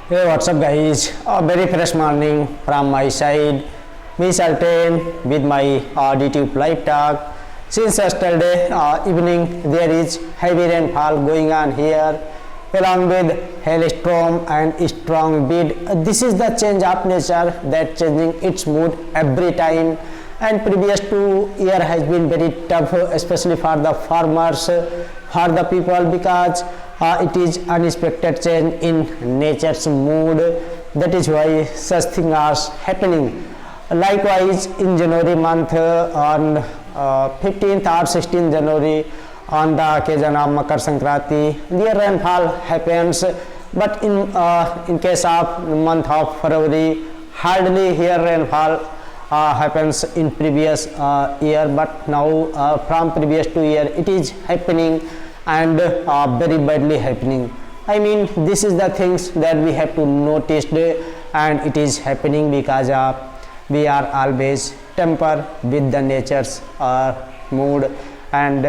Hey, what's up, guys? A very fresh morning from my side. Me Sultan with my DTube live talk. Since yesterday evening, there is heavy rainfall going on here, along with hailstorm and strong wind. This is the change of nature that changing its mood every time. And previous 2 year has been very tough, especially for the farmers, for the people, because it is unexpected change in nature's mood. That is why such things are happening. Likewise, in January month, on 15th or 16th January, on the occasion of Makar Sankranti, the rainfall happens. But in case of month of February, hardly here rainfall happens in previous year. But now from previous 2 years, it is happening, and very badly happening. I mean, this is the things that we have to notice, and it is happening because we are always temper with the nature's mood and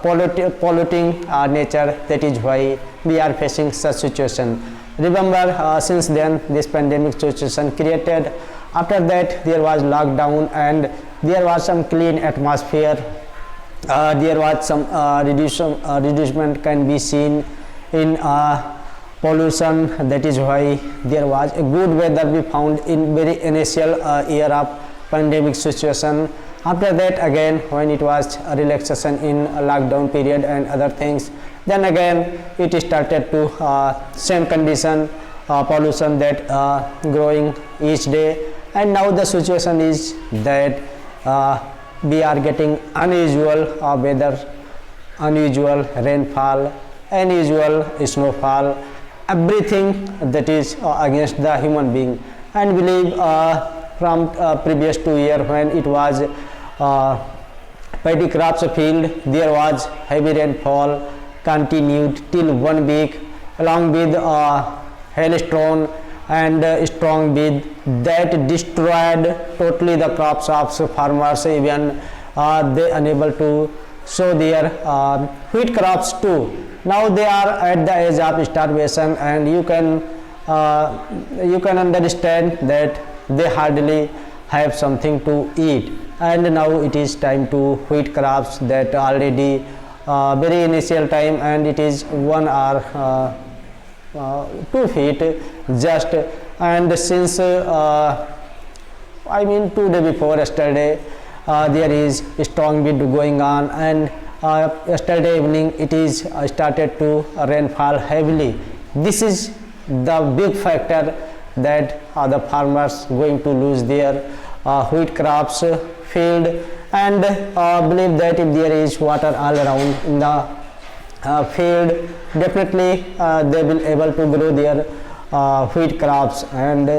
polluting nature. That is why we are facing such situation. Remember, since then this pandemic situation created. After that, there was lockdown and there was some clean atmosphere. There was some reducement can be seen in pollution. That is why there was a good weather we found in very initial year of pandemic situation. After that, again, when it was a relaxation in a lockdown period and other things, then again it started to same condition, pollution that growing each day. And now the situation is that we are getting unusual weather, unusual rainfall, unusual snowfall, everything that is against the human being. And believe from previous 2 years, when it was paddy crops field, there was heavy rainfall continued till 1 week, along with hailstone and strong wind that destroyed totally the crops of farmers. Even they unable to sow their wheat crops too. Now they are at the edge of starvation, and you can understand that they hardly have something to eat. And now it is time to wheat crops that already very initial time, and it is 1 or 2 feet just. And since I mean 2 days before yesterday, there is strong wind going on, and yesterday evening it is started to rainfall heavily. This is the big factor that the farmers going to lose their wheat crops field. And believe that if there is water all around in the field, definitely they will able to grow their wheat crops. And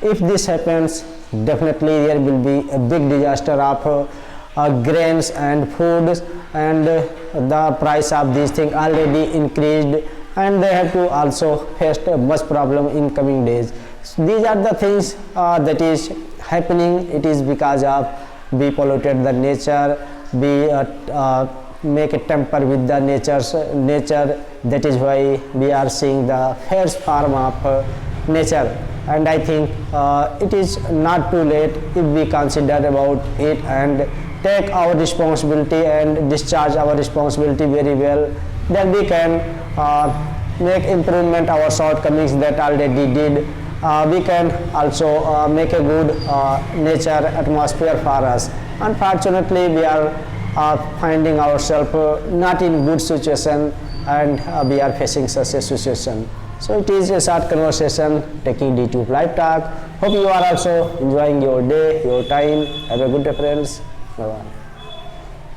if this happens, definitely there will be a big disaster of grains and foods, and the price of these things already increased, and they have to also face much problem in coming days. So these are the things that is happening. It is because of we polluted the nature, we make a temper with the nature. That is why we are seeing the fierce form of nature. And I think it is not too late if we consider about it and take our responsibility and discharge our responsibility very well. Then we can make improvement our shortcomings that already did. We can also make a good nature atmosphere for us. Unfortunately, we are finding ourselves not in good situation, and we are facing such a situation. So it is a short conversation taking DTube live talk. Hope you are also enjoying your day, your time. Have a good day, friends. Bye bye.